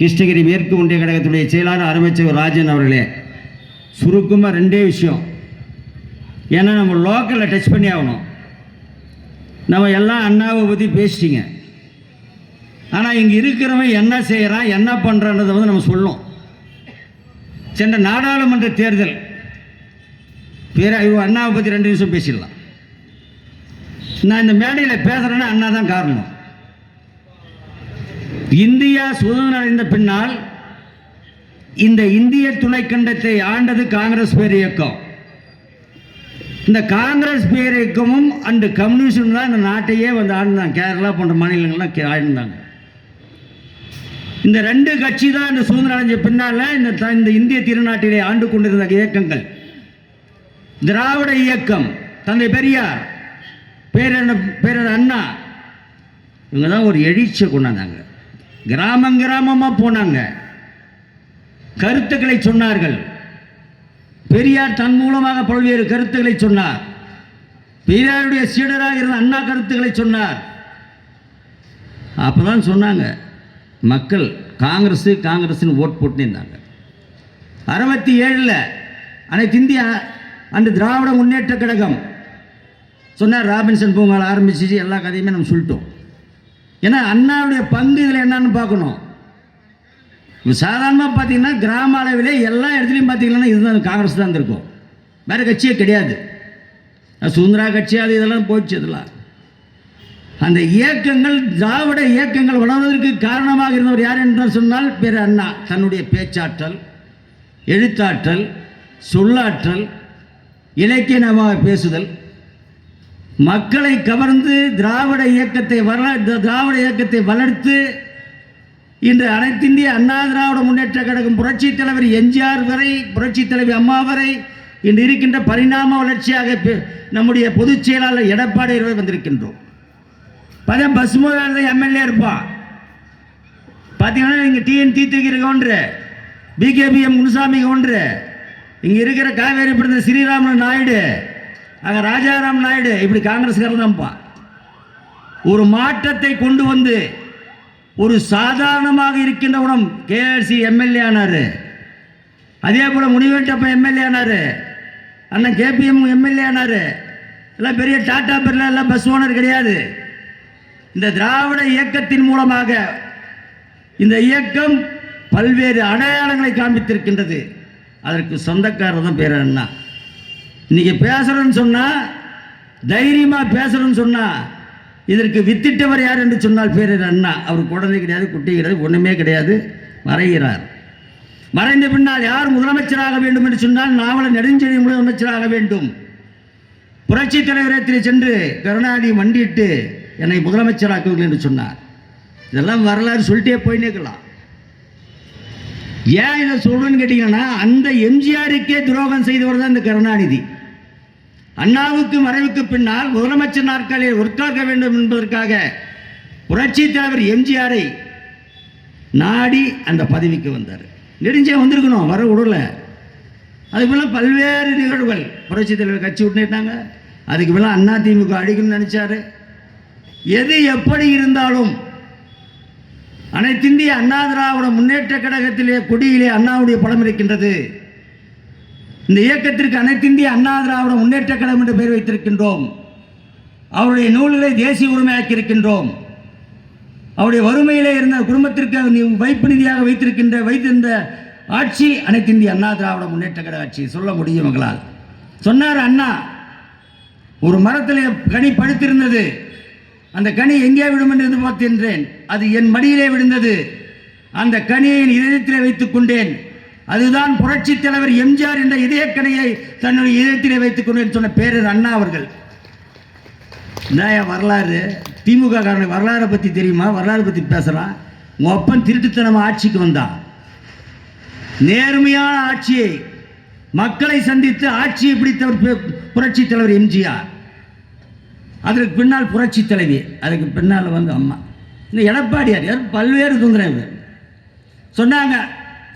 கிருஷ்ணகிரி மேற்கு ஒன்றிய கழகத்துடைய செயலாளர் அருமைச்சர் ராஜன் அவர்களே, சுருக்கமாக ரெண்டே விஷயம். ஏன்னா நம்ம லோக்கலில் டச் பண்ணி ஆகணும். நம்ம எல்லாம் அண்ணாவை பற்றி பேசிட்டிங்க. ஆனால் இங்கே இருக்கிறவன் என்ன செய்கிறான், என்ன பண்ணுறான்றதை வந்து நம்ம சொல்லணும். சென்ற நாடாளுமன்ற தேர்தல் அண்ணாவை பற்றி 2 நிமிஷம் பேசிடலாம். நான் இந்த மேடையில் பேசுகிறேன்னா அண்ணா தான் காரணம். இந்தியா சுதந்திரம் அடைந்த பின்னால் இந்த இந்திய துணைக்கண்டத்தை ஆண்டது காங்கிரஸ் பேர் இயக்கம். இந்த காங்கிரஸ் பேர் இயக்கமும் அண்டு கம்யூனிஸ்டும் தான் இந்த நாட்டையே வந்து ஆழ்ந்தாங்க. கேரளா போன்ற மாநிலங்கள்லாம் ஆழ்ந்தாங்க. இந்த 2 கட்சி தான் இந்த சுதந்திரம் அடைஞ்ச பின்னால் இந்த இந்திய திருநாட்டிலே ஆண்டு கொண்டிருந்த இயக்கங்கள். திராவிட இயக்கம், தந்தை பெரியார், பேரர் அண்ணா, இவங்க தான் ஒரு எழுச்சியை கொண்டாந்தாங்க. கிராமமாக போனாங்க, கருத்துக்களை சொன்னார்கள். பெரியார் தன் மூலமாக பல்வேறு கருத்துக்களை சொன்னார். பெரியாருடைய சீடராக இருந்த அண்ணா கருத்துக்களை சொன்னார். அப்போதான் சொன்னாங்க மக்கள் காங்கிரஸ் ஓட் போட்டு இருந்தாங்க. 67 அனைத்து இந்திய அந்த திராவிட முன்னேற்ற கழகம் சொன்னார். ராபின்சன் பூங்கால் ஆரம்பிச்சு எல்லா கதையுமே நம்ம சொல்லிட்டோம். ஏன்னா அண்ணாவுடைய பங்கு இதில் என்னன்னு பார்க்கணும். சாதாரணமாக பார்த்தீங்கன்னா கிராம அளவிலே எல்லா இடத்துலையும் பார்த்தீங்கன்னா இதுதான் காங்கிரஸ் தான் இருக்கும், வேறு கட்சியே கிடையாது. சுதந்திரா கட்சி அது இதெல்லாம் போச்சு. இதெல்லாம் அந்த இயக்கங்கள், திராவிட இயக்கங்கள் வளர்வதற்கு காரணமாக இருந்தவர் யார் என்று சொன்னால் பேர் அண்ணா. தன்னுடைய பேச்சாற்றல், எழுத்தாற்றல், சொல்லாற்றல், இலக்கியமாக பேசுதல், மக்களை கவர்ந்து திராவிட இயக்கத்தை வளர்த்து இன்று அனைத்திந்திய அண்ணா திராவிட முன்னேற்ற கழகம் புரட்சி தலைவர் எம்ஜிஆர் வரை, புரட்சி தலைவி அம்மா வரை இன்று இருக்கின்ற பரிணாம வளர்ச்சியாக நம்முடைய பொதுச் செயலாளர் எடப்பாடி வந்திருக்கின்றோம். பஸ் முதலாளர் எம்எல்ஏ இருப்பான். பார்த்தீங்கன்னா இங்கே டிஎன் தீத்திரிக்கிற கவுண்டரு, பிகேபிஎம் முனுசாமி கவுண்டரு, இங்கே இருக்கிற காவேரி பிறந்த ஸ்ரீராமன் நாயுடு, அங்கே ராஜாராம் நாயுடு, இப்படி காங்கிரஸ்காரர் தான்ப்பா. ஒரு மாற்றத்தை கொண்டு வந்து ஒரு சாதாரணமாக இருக்கின்றவனும் கேஆர்சி எம்எல்ஏ ஆனார். அதே போல் முனிவேட்டப்ப எம்எல்ஏ ஆனார். அண்ணன் கேபிஎம் எம்எல்ஏ ஆனார். எல்லாம் பெரிய டாடா பிர்லா எல்லாம் பஸ் ஓனர் கிடையாது. இந்த திராவிட இயக்கத்தின் மூலமாக இந்த இயக்கம் பல்வேறு அடையாளங்களை காண்பித்திருக்கின்றது. அதற்கு சொந்தக்காரர் தான் பேர் அண்ணா. இன்னைக்கு பேசுறேன்னு சொன்னா, தைரியமா பேசுறேன்னு சொன்னா, இதற்கு வித்திட்டவர் யார் என்று சொன்னால் பேரர் அண்ணா. அவர் குழந்தை கிடையாது, குட்டி கிடையாது, ஒண்ணுமே கிடையாது, மறைகிறார். மறைந்த பின்னால் யார் முதலமைச்சராக வேண்டும் என்று சொன்னால் நாவலர் நெடுஞ்செழி முதலமைச்சராக வேண்டும். புரட்சி தலைவரத்தில் சென்று கருணாநிதி மண்டிட்டு என்னை முதலமைச்சராக்குவீர்கள் என்று சொன்னார். இதெல்லாம் வரலாறு சொல்லிட்டே போயினேக்கலாம். ஏன் இதை சொல்றேன்னு கேட்டீங்கன்னா, அந்த எம்ஜிஆருக்கே துரோகம் செய்தவர் தான் இந்த கருணாநிதி. அண்ணாவுக்கு மறைவுக்கு பின்னால் முதலமைச்சர் நாற்காலியை உட்கார்க்க வேண்டும் என்பதற்காக புரட்சி தலைவர் எம்ஜிஆரை நாடி அந்த பதவிக்கு வந்தார். நெடுஞ்சே வந்திருக்கணும், வர விடல. அதுக்குள்ள பல்வேறு நிகழ்வுகள். புரட்சி தலைவர் கட்சி விட்டுட்டாங்க. அதுக்கு மேலே அண்ணா திமுக அடிக்கணும்னு நினைச்சாரு. எது எப்படி இருந்தாலும் அனைத்திந்திய அண்ணா திராவிட முன்னேற்ற கழகத்திலே கொடியிலே அண்ணாவுடைய படம் இருக்கின்றது. இந்த இயக்கத்திற்கு அனைத்திந்திய அண்ணா திராவிட முன்னேற்ற கழகம் என்று பெயர் வைத்திருக்கின்றோம். அவருடைய நூல்களை தேசிய உரிமையாக்கி இருக்கின்றோம். அவருடைய வறுமையிலே இருந்த குடும்பத்திற்கு வைப்பு நிதியாக வைத்திருந்த ஆட்சி அனைத்திந்திய அண்ணா திராவிட முன்னேற்ற கழக ஆட்சி. சொல்ல முடியும் எங்களால். சொன்னார் அண்ணா, ஒரு மரத்தில் கனி படுத்திருந்தது, அந்த கனி எங்கே விடும் என்று எதிர்பார்த்திருந்தேன், அது என் மடியிலே விழுந்தது, அந்த கனியை என் இதயத்திலே வைத்துக் கொண்டேன், அதுதான் புரட்சி தலைவர் எம்ஜிஆர் என்ற இதயக்கனியை தன்னுடைய இதயத்திலே வைத்துக் கொண்டேன் சொன்ன பேரர் அண்ணா அவர்கள். வரலாறு திமுக காரனுக்கு வரலாறை பற்றி தெரியுமா? வரலாறு பற்றி பேசுகிறான். உங்கள் அப்பன் திருட்டுத்தனமாக ஆட்சிக்கு வந்தான். நேர்மையான ஆட்சியை, மக்களை சந்தித்து ஆட்சியை பிடித்தவர் புரட்சி தலைவர் எம்ஜிஆர். அதற்கு பின்னால் புரட்சி தலைவி, அதுக்கு பின்னால் வந்து அம்மா. இந்த எடப்பாடியார் பல்வேறு தொந்தரவு சொன்னாங்க.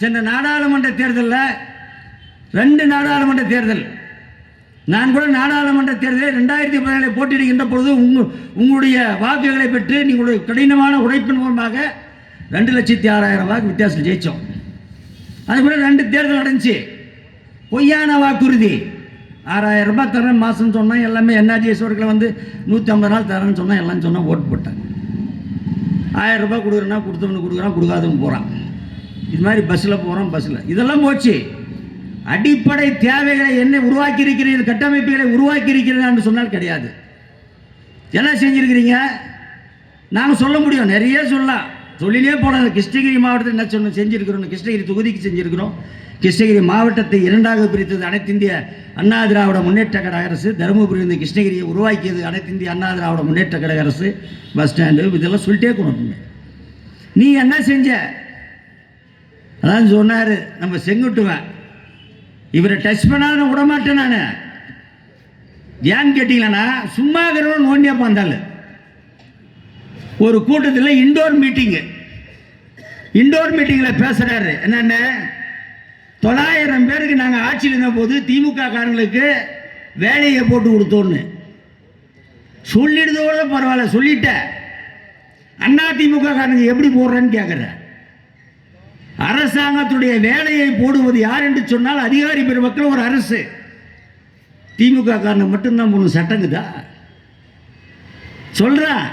சென்ற நாடாளுமன்ற தேர்தலில் 2 நாடாளுமன்ற தேர்தல், நான் கூட நாடாளுமன்ற தேர்தலில் 2017 போட்டியிடுகின்ற பொழுது உங்களுடைய வாக்குகளை பெற்று நீங்களுடைய கடினமான உழைப்பின் மூலமாக 2,06,000 வாக்கு வித்தியாசம் ஜெயித்தோம். அதுபோல் 2 தேர்தல் நடந்துச்சு. பொய்யான வாக்குறுதி. 6,000 ரூபாய் தரேன் மாதம் சொன்னால் எல்லாமே என்ஆர்ஜிஎஸ்வர்களை வந்து 150 நாள் தரேன்னு சொன்னால் எல்லாம் சொன்னால் ஓட்டு போட்டாங்க. 1000 ரூபாய் கொடுக்குறேன்னா கொடுத்தவனு கொடுக்குறான், கொடுக்காதவனு போகிறான். இது மாதிரி பஸ்ஸில் போகிறோம், பஸ்ஸில் இதெல்லாம் போச்சு. அடிப்படை தேவைகளை என்ன உருவாக்கி இருக்கிறீர்கள், கட்டமைப்புகளை உருவாக்கி இருக்கிறீர்கள் சொன்னால் கிடையாது. என்ன செஞ்சுருக்கிறீங்க? நாங்கள் சொல்ல முடியும், நிறைய சொல்லலாம், சொல்லிலே போனோம். கிருஷ்ணகிரி மாவட்டத்தில் என்ன சொன்ன செஞ்சுருக்கிறோம், கிருஷ்ணகிரி தொகுதிக்கு செஞ்சுருக்கிறோம். கிருஷ்ணகிரி மாவட்டத்தை 2ஆக பிரித்தது அனைத்து இந்திய அண்ணா திராவிட முன்னேற்ற கழக அரசு. தருமபுரி வந்து கிருஷ்ணகிரியை உருவாக்கியது அனைத்து இந்திய அண்ணா திராவிட முன்னேற்ற கழக அரசு. பஸ் ஸ்டாண்டு இதெல்லாம் சொல்லிட்டே கொண்டு நீ என்ன செஞ்ச? அதான் சொன்னார் நம்ம செங்குட்டுவேன், இவரை டச் பண்ணாத விடமாட்டேன் நான். ஏன்னு கேட்டீங்கன்னா சும்மா இருக்கிறவன் நோண்டியா பார்த்தாள். ஒரு கூட்டத்தில் இண்டோர் மீட்டிங்கில் பேசுறாரு. என்னென்ன 900 பேருக்கு நாங்கள் ஆட்சியில் இருந்த போது திமுக காரங்களுக்கு வேலையை போட்டு கொடுத்தோன்னு சொல்லிடுதோட பரவாயில்ல, சொல்லிட்ட. அண்ணா திமுக காரங்க எப்படி போடுறேன்னு கேட்குற. அரசாங்கத்துடைய வேலையை போடுவது யார் என்று சொன்னால் அதிகாரி பெருமக்கள் ஒரு அரசு. திமுக காரனை மட்டும்தான் போகணும், சட்டங்குதா சொல்கிறான்.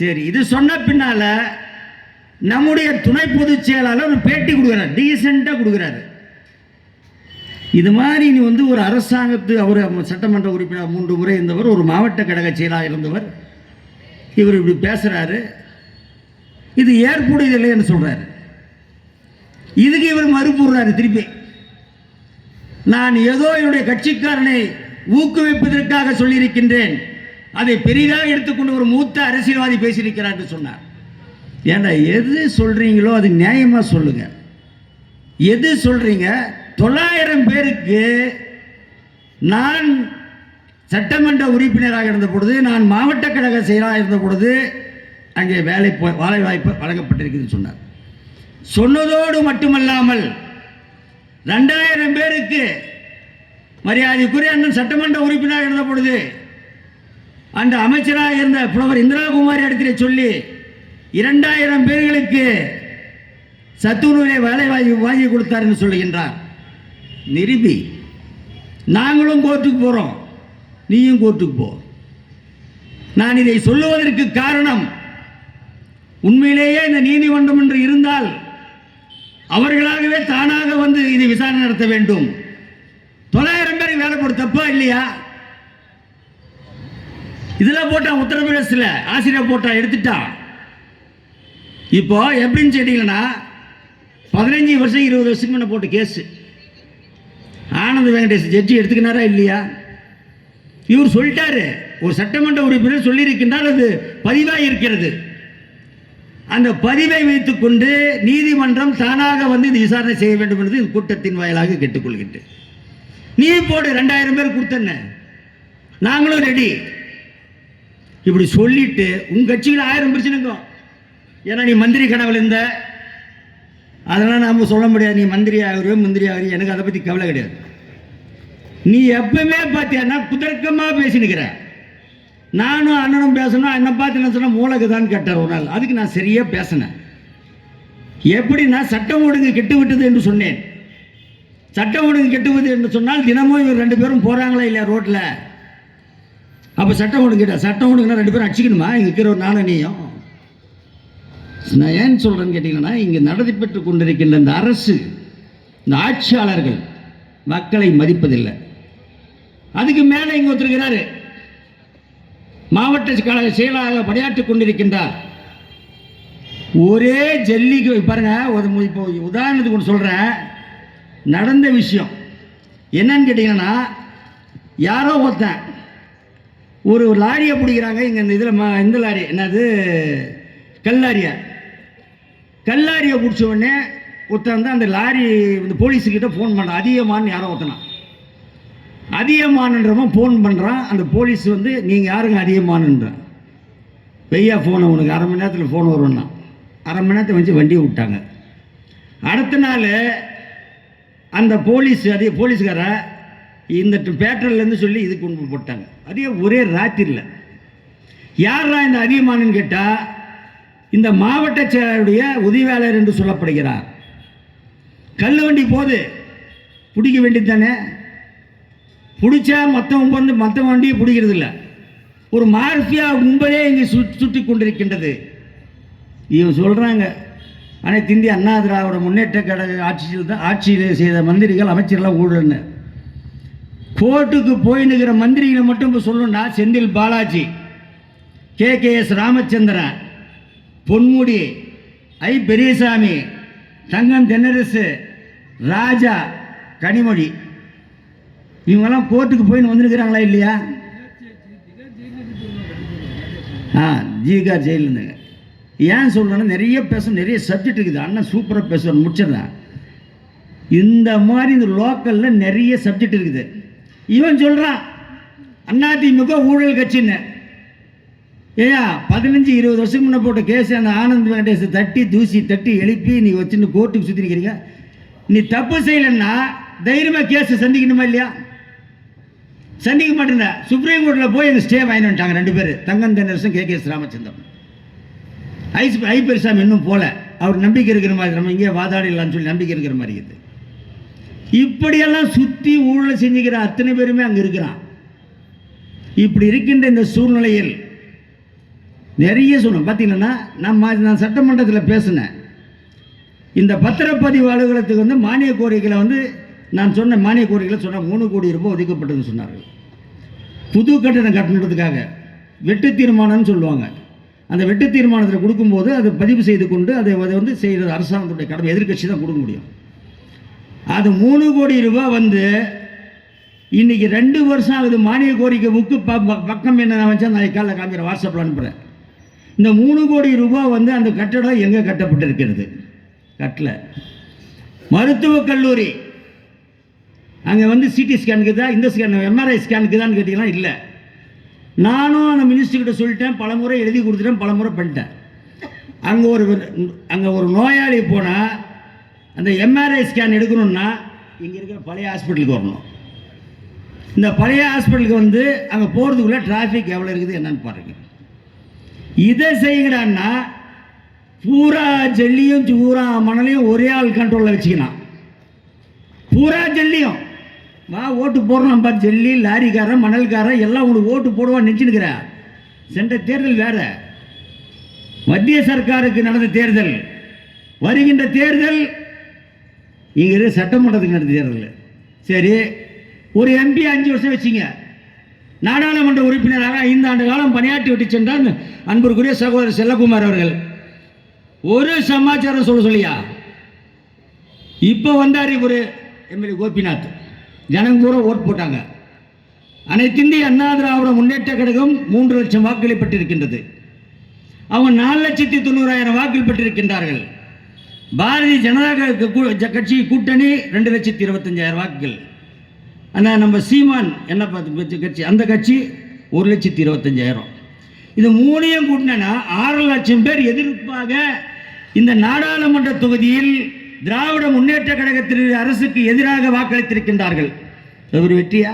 சரி, இது சொன்ன பின்னால நம்முடைய துணை பொதுச் செயலாளர் ஒரு பேட்டி கொடுக்குறாரு, டீசெண்டாக கொடுக்குறாரு. இது மாதிரி நீ வந்து ஒரு அரசாங்கத்து, அவர் சட்டமன்ற உறுப்பினர் 3 முறை இருந்தவர், ஒரு மாவட்ட கழக செயலாளர் இருந்தவர், இவர் இப்படி பேசுகிறாரு, இது ஏற்புடையதில்லைன்னு சொல்கிறாரு. இதுக்கு இவர் மறுப்புறாரு திருப்பி. நான் ஏதோ என்னுடைய கட்சிக்காரனை ஊக்குவிப்பதற்காக சொல்லியிருக்கின்றேன், அதை பெரிதாக எடுத்துக்கொண்டு ஒரு மூத்த அரசியல்வாதி பேசியிருக்கிறார் என்று சொன்னார். ஏன்னா எது சொல்றீங்களோ அது நியாயமா சொல்லுங்க. எது சொல்றீங்க? 900 பேருக்கு நான் சட்டமன்ற உறுப்பினராக இருந்த பொழுது, நான் மாவட்ட கழக செயலாளராக இருந்த பொழுது அங்கே வேலை வாய்ப்பு வழங்கப்பட்டிருக்குதுன்னு சொன்னார். சொன்னதோடு மட்டுமல்லாமல் 2000 பேருக்கு மரியாதைக்குரிய அண்ணன் சட்டமன்ற உறுப்பினராக இருந்த பொழுது அந்த அமைச்சராக இருந்த புலவர் இந்திரா குமாரி இடத்திலே சொல்லி 2000 பேர்களுக்கு சத்துணவிலே வேலை வாங்கி கொடுத்தார் என்று சொல்லுகின்றார். நிரூபி. நாங்களும் கோர்ட்டுக்கு போகிறோம், நீயும் கோர்ட்டுக்கு போ. நான் இதை சொல்லுவதற்கு காரணம், உண்மையிலேயே இந்த நீதிமன்றம் என்று இருந்தால் அவர்களாகவே தானாக வந்து இதை விசாரணை நடத்த வேண்டும். 900 பேருக்கு வேலை போட தப்பா இல்லையா? இதில் போட்டான், உத்தரப்பிரதேசத்தில் ஆசிரியர் போட்டா எடுத்துட்டான். இப்போ எப்படின்னு கேட்டீங்கன்னா 15 வருஷம் 20 வருஷத்துக்கு முன்ன போட்ட கேஸ் ஆனந்த் வெங்கடேஷ் ஜட்ஜி எடுத்துக்கினாரா இல்லையா? இவர் சொல்லிட்டாரு, ஒரு சட்டமன்ற உறுப்பினர் சொல்லியிருக்கின்றார், அது பதிவாக இருக்கிறது. அந்த பதிவை வைத்துக் கொண்டு நீதிமன்றம் தானாக வந்து இது விசாரணை செய்ய வேண்டும் என்று கூட்டத்தின் வாயிலாக கேட்டுக்கொள்கின்றேன். நீ போடு, 2000 பேர் கொடுத்தன, நாங்களும் ரெடி. இப்படி சொல்லிட்டு உங்க கட்சியில் 1000 பிரச்சனைங்க. ஏன்னா நீ மந்திரி கனவுல இருந்த, அதெல்லாம் நாம சொல்ல முடியாது. நீ மந்திரி ஆகுறியோ மந்திரி ஆகுறியோ, எனக்கு அதை பற்றி கவலை கிடையாது. நீ எப்பவுமே பார்த்தியான்னா குதர்க்கமா பேசினுக்கிற. நானும் அண்ணனும் பேசணும், என்னை பார்த்து என்ன சொன்ன மூலகுதான்னு கேட்டார் ஒரு நாள். அதுக்கு நான் சரியா பேசினேன். எப்படின்னா சட்டம் ஒழுங்கு கெட்டு விட்டது என்று சொன்னேன். சட்டம் ஒழுங்கு கெட்டுவது என்று சொன்னால் தினமும் இவர் 2 பேரும் போறாங்களா இல்லையா ரோட்ல? அப்போ சட்டம் ஒழுங்கு கேட்டா, சட்டம் ஒழுங்குனா 2 பேரும் அடிச்சுக்கணுமா? இங்கே இருக்கிற ஒரு நாணயம். நான் ஏன் சொல்றேன்னு கேட்டீங்கன்னா, இங்கே நடைபெற்று கொண்டிருக்கின்ற இந்த அரசு, இந்த ஆட்சியாளர்கள் மக்களை மதிப்பதில்லை. அதுக்கு மேலே இங்கே ஒருத்தருக்கிறாரு, மாவட்ட கழக செயலாளர் பணியாற்றிக் கொண்டிருக்கின்றார். ஒரே ஜல்லிக்கு பாருங்க. இப்போ உதாரணத்துக்கு ஒன்று சொல்றேன், நடந்த விஷயம் என்னன்னு கேட்டீங்கன்னா, யாரோ ஒருத்தன் ஒரு லாரியை பிடிக்கிறாங்க. இங்கே இந்த இதில் இந்த லாரி என்னது, கல்லாரியை பிடிச்ச உடனே ஒருத்தன் வந்து அந்த லாரி இந்த போலீஸுக்கிட்ட ஃபோன் பண்ணுறான். அதிகமானு யாரோ ஒருத்தனா, அதிகமானன்றவன் ஃபோன் பண்ணுறான். அந்த போலீஸ் வந்து நீங்கள் யாருங்க அதிகமானன்றான். வெய்யா ஃபோனை உனக்கு 1/2 மணி நேரத்தில் ஃபோன் வரும்னா 1/2 மணி நேரத்தை வச்சு வண்டியை விட்டாங்க. அடுத்த நாள் அந்த போலீஸ்கார இந்த பேட்டர்லேருந்து சொல்லி இதுக்கு கொண்டு போட்டாங்க. அதே ஒரே ராத்திரியில். யாரா இந்த அதிகமானன்னு கேட்டால் இந்த மாவட்ட செயலாளருடைய உதவியாளர் என்று சொல்லப்படுகிறார். கல் வண்டி போது பிடிக்க வேண்டியது தானே, பிடிச்சா மற்ற வண்டியை பிடிக்கிறது இல்லை. ஒரு மார்பியா முன்பே இங்கே சுற்றி கொண்டிருக்கின்றது. இவங்க சொல்கிறாங்க அனைத்து இந்திய அண்ணா திராவிட முன்னேற்ற கழக ஆட்சியில் செய்த மந்திரிகள் அமைச்சர்கள்லாம் ஊழல்னு. கோர்ட்டுக்கு போயின்னுக்கிற மந்திரிகளை மட்டும் இப்போ சொல்லணும்னா செந்தில் பாலாஜி, KKS ராமச்சந்திரன், பொன்முடி, ஐ பெரியசாமி, தங்கம் தென்னரசு, ராஜா, கனிமொழி, இவங்கெல்லாம் கோர்ட்டுக்கு போயின்னு வந்துருக்கிறாங்களா இல்லையா? ஜிகார் ஜெயிலில் இருந்துங்க. ஏன் சொல்கிறேன்னா நிறைய பேச நிறைய சப்ஜெக்ட் இருக்குது. அண்ணன் சூப்பராக பேசுவார், முடிச்சிடுறேன். இந்த மாதிரி இந்த லோக்கலில் நிறைய சப்ஜெக்ட் இருக்குது. இவன் சொல்கிறான் அதிமுக ஊழல் கட்சின்னு. ஏயா 15-20 வருஷம் முன்னே போட்ட கேஸ் அந்த ஆனந்த் வெங்கடேஷ் தூசி தட்டி எழுப்பி நீ வச்சுன்னு கோர்ட்டுக்கு சுற்றி நிற்கிறீங்க. நீ தப்பு செய்யலைன்னா தைரியமாக கேஸை சந்திக்கணுமா இல்லையா? சந்திக்க மாட்டேங்க. சுப்ரீம் கோர்ட்டில் போய் எங்கள் ஸ்டே வாங்கி வந்துட்டாங்க 2 பேர், தங்கம் தென்னரசும் KKS ராமச்சந்திரன். ஐ பெரியசாமி இன்னும் போல, அவர் நம்பிக்கை இருக்கிற மாதிரி, நம்ம இங்கே வாதாடிடலான்னு சொல்லி நம்பிக்கை இருக்கிற மாதிரி இருக்குது. இப்படியெல்லாம் சுற்றி ஊழல் செஞ்சுக்கிற அத்தனை பேருமே அங்கே இருக்கிறான். இப்படி இருக்கின்ற இந்த சூழ்நிலையில் நிறைய சொல்லணும். பார்த்தீங்கன்னா நான் சட்டமன்றத்தில் பேசினேன். இந்த பத்திரப்பதிவு அலுவலகத்துக்கு மானிய கோரிக்கையில் நான் சொன்ன மானிய கோரிக்கையில் சொன்ன 3 கோடி ரூபாய் ஒதுக்கப்பட்டதுன்னு சொன்னார்கள். புது கட்டணம் கட்டணுன்றதுக்காக வெட்டு தீர்மானம்னு சொல்லுவாங்க. அந்த வெட்டு தீர்மானத்தில் கொடுக்கும்போது அதை பதிவு செய்து கொண்டு அதை செய்கிறது அரசாங்கத்துடைய கடமை. எதிர்கட்சி தான் கொடுக்க முடியும். அது 3 கோடி ரூபாய் இன்னைக்கு 2 வருஷம் ஆகுது. மானிய கோரிக்கை புக்கு பக்கம் என்ன நான் வச்சா நாளைக்கு காலையில் காமிக்கிறேன், வாட்ஸ்அப்பில் அனுப்புகிறேன். இந்த 3 கோடி ரூபாய் அந்த கட்டடம் எங்கே கட்டப்பட்டிருக்கிறது? கட்டல. மருத்துவக் கல்லூரி அங்கே சிடி ஸ்கேனுக்கு தான், இந்த ஸ்கேன் MRI ஸ்கேனுக்கு தான் கேட்டிங்கன்னா இல்லை. நானும் அந்த மினிஸ்டர்கிட்ட சொல்லிட்டேன், பலமுறை எழுதி கொடுத்துட்டேன், பலமுறை பண்ணிட்டேன். அங்கே ஒரு நோயாளி போனால் அந்த MRI ஸ்கேன் எடுக்கணும்னா இங்கே இருக்கிற பழைய ஹாஸ்பிட்டலுக்கு வரணும். இந்த பழைய ஹாஸ்பிட்டலுக்கு அங்கே போகிறதுக்குள்ளே டிராஃபிக் எவ்வளோ இருக்குது என்னன்னு பாருங்கள். இதை செய்யடான்னா பூரா ஜல்லியும் பூரா மணலையும் ஒரே ஆள் கண்ட்ரோலில் வச்சுக்கலாம். பூரா ஜல்லியும் வா ஓட்டு போடுறோம் பார்த்து, ஜல்லி லாரிக்காரன் மணல்காரன் எல்லாம் உங்களுக்கு ஓட்டு போடுவான்னு நினச்சினுக்கிற. சென்ற தேர்தல் வேற, மத்திய சர்க்காருக்கு நடந்த தேர்தல், வருகின்ற தேர்தல் இங்கே சட்டமன்றத்துக்கு நடந்த தேர்தல். சரி, ஒரு MP 5 வருஷம் வச்சிங்க, நாடாளுமன்ற உறுப்பினராக 5 ஆண்டு காலம் பணியாற்றி விட்டு சென்றார் அன்புக்குரிய சகோதரர் செல்லகுமார் அவர்கள். ஒரு சமாச்சாரம் சொல்லியா? இப்போ வந்தார் இவர் MLA கோபிநாத், ஜனங்க பூரா ஓட்டு போட்டாங்க. அனைத்து இந்திய அண்ணா திராவிட முன்னேற்ற கழகம் 3 லட்சம் வாக்குகளை பெற்றிருக்கின்றது. அவங்க 4,90,000 வாக்குகள் பெற்றிருக்கின்றார்கள். பாரதிய ஜனதா கட்சி கூட்டணி 2,25,000 வாக்குகள். ஆனால் நம்ம சீமான் என்ன கட்சி, அந்த கட்சி 1,25,000. இது 3ஐயும் கூட்டினா 6 லட்சம் பேர் எதிர்ப்பாக இந்த நாடாளுமன்ற தொகுதியில் திராவிட முன்னேற்ற கழகத்தின் அரசுக்கு எதிராக வாக்களித்திருக்கின்றார்கள். அது ஒரு வெற்றியா?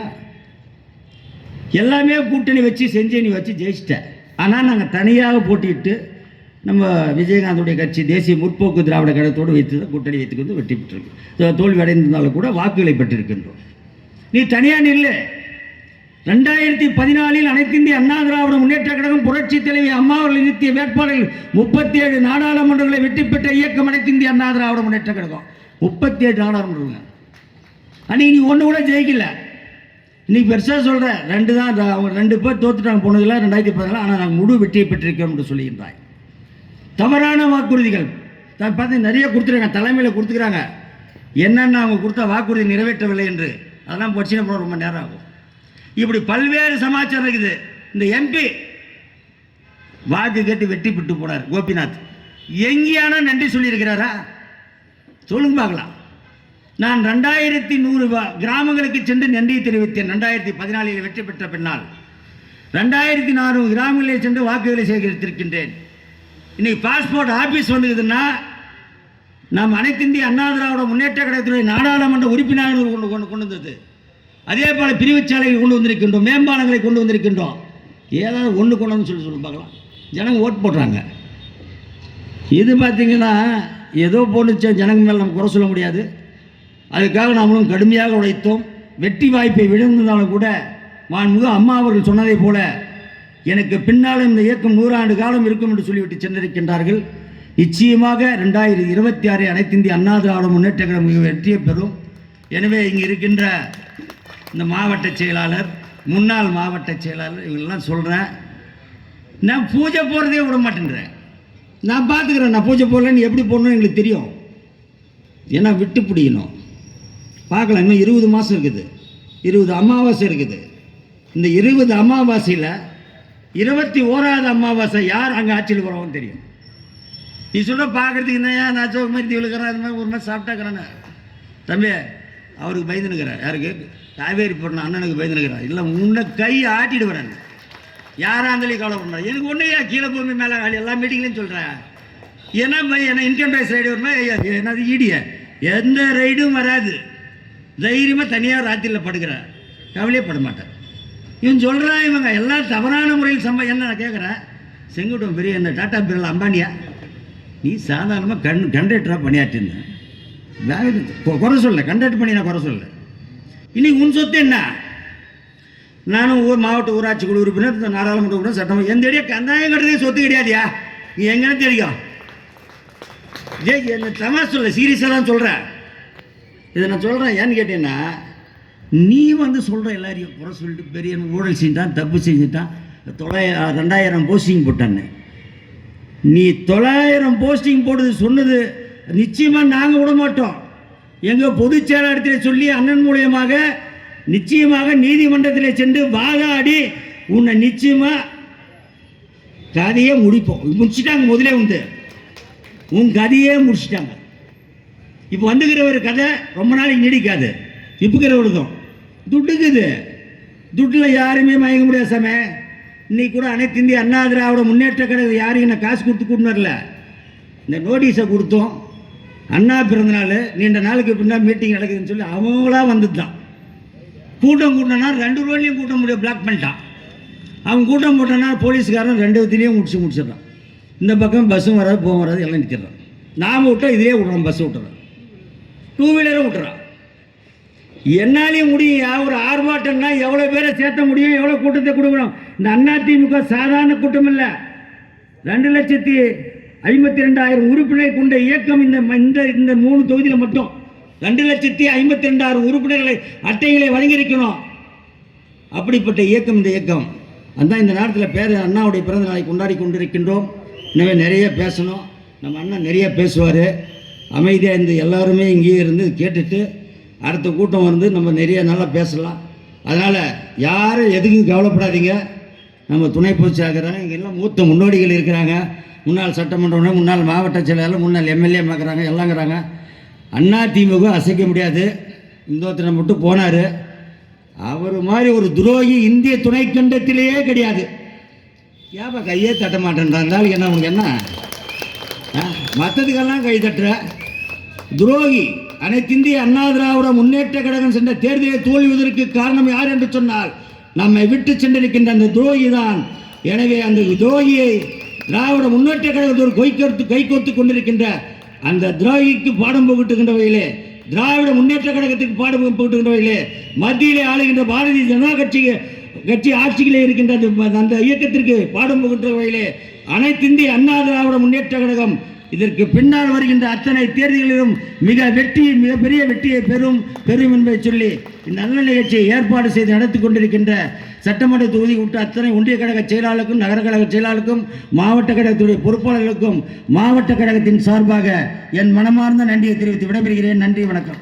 எல்லாமே கூட்டணி வச்சு செஞ்சு நீ வச்சு ஜெயிச்சிட்ட. ஆனால் நாங்கள் தனியாக போட்டிட்டு நம்ம விஜயகாந்துடைய கட்சி தேசிய முற்போக்கு திராவிட கழகத்தோடு வைத்து கூட்டணி வைத்துக்கொண்டு வெற்றி பெற்றிருக்கு. தோல்வி அடைந்திருந்தாலும் கூட வாக்குகளை பெற்றிருக்கின்றோம். நீ தனியாக நில்லு. 2014 அனைத்து இந்திய அண்ணா திராவிட முன்னேற்ற கழகம் புரட்சி தலைவி அம்மா அவர்கள் நிறுத்திய வேட்பாளர்கள் 37 நாடாளுமன்றங்களை வெற்றி பெற்ற இயக்கம் அனைத்து இந்திய அண்ணா திராவிட முன்னேற்ற கழகம். 37 நாடாளுமன்றங்கள். அன்னைக்கு நீ ஒன்று கூட ஜெயிக்கல. இன்னைக்கு பெருசாக சொல்கிற 2 தான், அவங்க 2 பேர் தோத்துட்டாங்க போனதில்லை 2014. ஆனால் நாங்கள் முழு வெற்றியை பெற்றிருக்கோம் என்று சொல்லுகின்றாய். தவறான வாக்குறுதிகள் பார்த்து நிறைய கொடுத்துருக்காங்க, தலைமையில் கொடுத்துக்கிறாங்க. என்னென்ன அவங்க கொடுத்த வாக்குறுதி நிறைவேற்றவில்லை என்று அதெல்லாம் படிச்சுன்னு போன ரொம்ப நேரம் ஆகும். இப்படி பல்வேறு சமாச்சாரம் இருக்குது. இந்த MP வாக்கு கேட்டு வெற்றி பெற்று போனார் கோபிநாத். எங்கேயான நன்றி சொல்லியிருக்கிறாரா? சொல்லுங்க பார்க்கலாம். நான் 2100 கிராமங்களுக்கு சென்று நன்றி தெரிவித்தேன். 2014 வெற்றி பெற்ற பின்னால் 2400 கிராமங்களில் சென்று வாக்குகளை சேகரித்திருக்கின்றேன். இன்னைக்கு பாஸ்போர்ட் ஆபீஸ் வந்துக்குதுன்னா நாம் அனைத்து இந்திய அண்ணா திராவிட முன்னேற்ற கழகத்துடைய நாடாளுமன்ற உறுப்பினர்கள் கொண்டு வந்தது. அதே போல பிரிவுச்சாலைகள் கொண்டு வந்திருக்கின்றோம், மேம்பாலங்களை கொண்டு வந்திருக்கின்றோம். ஏதாவது ஒன்று கொண்டு வந்து சொல்லி பார்க்கலாம். ஜனங்க ஓட்டு போடுறாங்க. இது பார்த்திங்கன்னா ஏதோ போணுச்ச ஜனங்க மேலே நம்ம குறை சொல்ல முடியாது. அதுக்காக நாமளும் கடுமையாக உழைத்தோம். வெற்றி வாய்ப்பை விழுந்தாலும் கூட மாண்புமிகு அம்மா அவர்கள் சொன்னதை போல எனக்கு பின்னாலும் இந்த இயக்கம் 100 ஆண்டு காலம் இருக்கும் என்று சொல்லிவிட்டு சென்றிருக்கின்றார்கள். நிச்சயமாக 2026 அனைத்து இந்திய அண்ணா திராவிட முன்னேற்ற கழகம் மிக வெற்றியை பெறும். எனவே இங்கே இருக்கின்ற இந்த மாவட்ட செயலாளர், முன்னாள் மாவட்ட செயலாளர் இவங்கெல்லாம் சொல்கிறேன், நான் பூஜை போடுறதே விட மாட்டேன்றேன். நான் பார்த்துக்கிறேன், நான் பூஜை போடலன்னு எப்படி போடணும்னு எங்களுக்கு தெரியும். ஏன்னா விட்டு பிடிக்கணும். பார்க்கலாம், இன்னும் 20 மாதம் இருக்குது, 20 அமாவாசை இருக்குது. இந்த 20 அமாவாசையில் 21வது அமாவாசை யார் அங்கே ஆட்சியில் போகிறோம்னு தெரியும். நீ சொல்ல பார்க்குறதுக்கு என்னையா நான் சொல்ல மாதிரி இவ்வளோக்கிறேன், அது மாதிரி ஒரு மாதிரி சாப்பிட்டாக்கிறேன்னு தம்பி அவருக்கு பயந்துனுக்கிறேன். யாருக்கு? காவேரி போடணும் அண்ணனுக்கு பயந்துனுக்கிறேன். இல்லை முன்ன கை ஆட்டிட்டு வரேன். யாராக இருந்தாலும் கவலை பண்ணுறேன். எனக்கு ஒன்றையா கீழே பூமி மேலே எல்லா மீட்டிங்லையும் சொல்கிறேன். ஏன்னா என்ன இன்கம் டேக்ஸ் ரைடு வருமா, என்னது ஈடிய எந்த ரைடும் வராது. தைரியமாக தனியாக ராத்திரியில் படுக்கிறேன், கவலையே பட மாட்டேன். இவன் சொல்கிறான் இவங்க எல்லாம் தவறான முறையில் என்ன நான் கேட்குறேன். செங்குட்டம் பெரிய இந்த டாட்டா பிர்லா அம்பானியா, நீ சாதாரணமாக கண்டக்டராக பணியாற்றிருந்தேன். குறை சொல்ல, கண்டக்டர் பண்ணி நான் குறை சொல்ல. இன்னைக்கு உன் சொத்து என்ன? நானும் மாவட்ட ஊராட்சி குழு உறுப்பினர், நாடாளுமன்ற உறுப்பினர், சட்டம் எந்த இடையே கந்தாயம் கட்டுறதே சொத்து கிடையாதியா. நீ எங்கன்னு தெரியும். என்ன தமாஷ் சொல்ல, சீரியஸாக தான் சொல்கிறேன். இதை நான் சொல்கிறேன் ஏன்னு கேட்டேன்னா, நீ வந்து சொல்கிற எல்லாரையும் குறை சொல்லிட்டு பெரிய ஊழல் செஞ்சுட்டான், தப்பு செஞ்சுட்டான், 2000 போஸ்டிங் போட்டான்னு. நீ 900 போஸ்டிங் போடுறது சொன்னது நிச்சயமாக நாங்கள் விட மாட்டோம். எங்கள் பொதுச் செயலாளர்களை சொல்லி அண்ணன் மூலியமாக நிச்சயமாக நீதிமன்றத்தில் சென்று வாதாடி உன்னை நிச்சயமாக கதையே முடிப்போம். முடிச்சுட்டாங்க, முதலே வந்து உன் கதையே முடிச்சுட்டாங்க. இப்போ வந்துக்கிற ஒரு கதை ரொம்ப நாளைக்கு நீடிக்காது. இப்போக்கிற விடுதோம் துட்டுக்குது, துட்டில் யாருமே மயங்க முடியாது சாமி. இன்னைக்கு கூட அனைத்து இந்திய அண்ணா திராவிட முன்னேற்ற கழகம் யாரையும் நான் காசு கொடுத்து கூட்டின்னு வரல. இந்த நோட்டீஸை கொடுத்தோம், அண்ணா பிறந்தநாள் நீண்ட நாளுக்கு பின்னால் மீட்டிங் நடக்குதுன்னு சொல்லி அவங்களா வந்து தான் கூட்டம் கூட்டினா 2 ரூபாயிலையும் கூட்ட முடியும், பிளாக் பண்ணிட்டான். அவன் கூட்டம் போட்டானா போலீஸ்காரன் 2 விதத்துலேயும் முடிச்சிடறான். இந்த பக்கம் பஸ்ஸும் வராது, போக வராது, எல்லாம் நிற்கிறான். நாம் விட்டா இதே விட்றோம், பஸ் விட்டுறோம், 2 வீலரும் விட்டுறான். என்னாலையும் முடியும். ஒரு ஆர்ப்பாட்டம்னா எவ்வளோ பேரை சேர்த்த முடியும், எவ்வளோ கூட்டத்தை கொடுக்கணும். இந்த அதிமுக சாதாரண கூட்டம் இல்லை. 2,52,000 உறுப்பினரை கொண்ட இயக்கம். இந்த 3 தொகுதியில் மட்டும் 2,52,000 உறுப்பினர்களை அட்டைகளை வழங்கியிருக்கணும். அப்படிப்பட்ட இயக்கம் இந்த இயக்கம். அதுதான் இந்த நேரத்தில் பேர் அண்ணாவுடைய பிறந்த நாளை கொண்டாடி கொண்டிருக்கின்றோம். எனவே நிறைய பேசணும், நம்ம அண்ணன் நிறைய பேசுவார். அமைதியாக இருந்து எல்லாருமே இங்கேயே இருந்து கேட்டுட்டு அடுத்த கூட்டம் வந்து நம்ம நிறைய நல்லா பேசலாம். அதனால் யாரும் எதுக்கும் கவலைப்படாதீங்க. நம்ம துணை பொதுச் செயலாளர் இங்கே எல்லாம் மூத்த முன்னோடிகள் இருக்கிறாங்க. முன்னாள் சட்டமன்ற, முன்னாள் மாவட்ட செயலாளர், முன்னாள் எம்எல்ஏ பார்க்குறாங்க, எல்லாங்கிறாங்க. அதிமுக அசைக்க முடியாது. இந்தோத்திரம் மட்டும் போனார். அவர் மாதிரி ஒரு துரோகி இந்திய துணைக்கண்டத்திலேயே கிடையாது. ஏப்பா கையே தட்ட மாட்டேன்றாங்க. என்ன உனக்கு என்ன மற்றதுக்கெல்லாம் கை தட்டுற துரோகி. அனைத்து இந்திய அண்ணா திராவிட முன்னேற்ற கழகம் சென்ற தேர்தலை தோல்விவதற்கு காரணம் யார் என்று சொன்னால் நம்மை விட்டு சென்றிருக்கின்ற அந்த துரோகி தான். எனவே அந்த துரோகியை திராவிட முன்னேற்ற கழகத்தோடு கைகோர்த்து கொண்டிருக்கின்ற அந்த துரோகிக்கு பாடம் புகட்டுகின்ற வகையிலே, திராவிட முன்னேற்ற கழகத்துக்கு பாடம் புகட்டுகின்ற வகையிலே, மத்தியிலே ஆளுகின்ற பாரதிய ஜனதா கட்சி ஆட்சியிலே இருக்கின்ற அந்த இயக்கத்திற்கு பாடம் புகட்டுகின்ற வகையிலே அனைத்து இந்திய அண்ணா திராவிட முன்னேற்ற கழகம் இதற்கு பின்னால் வருகின்ற அத்தனை தேர்தல்களிலும் மிகப்பெரிய வெற்றியை பெறும் என்பதை சொல்லி இந்த நல்ல நிகழ்ச்சியை ஏற்பாடு செய்து நடத்தி கொண்டிருக்கின்ற சட்டமன்ற தொகுதி விட்டு அத்தனை ஒன்றிய கழக செயலாளருக்கும், நகர கழக செயலாளருக்கும், மாவட்ட கழகத்துடைய பொறுப்பாளர்களுக்கும் மாவட்ட கழகத்தின் சார்பாக என் மனமார்ந்த நன்றியை தெரிவித்து விடைபெறுகிறேன். நன்றி, வணக்கம்.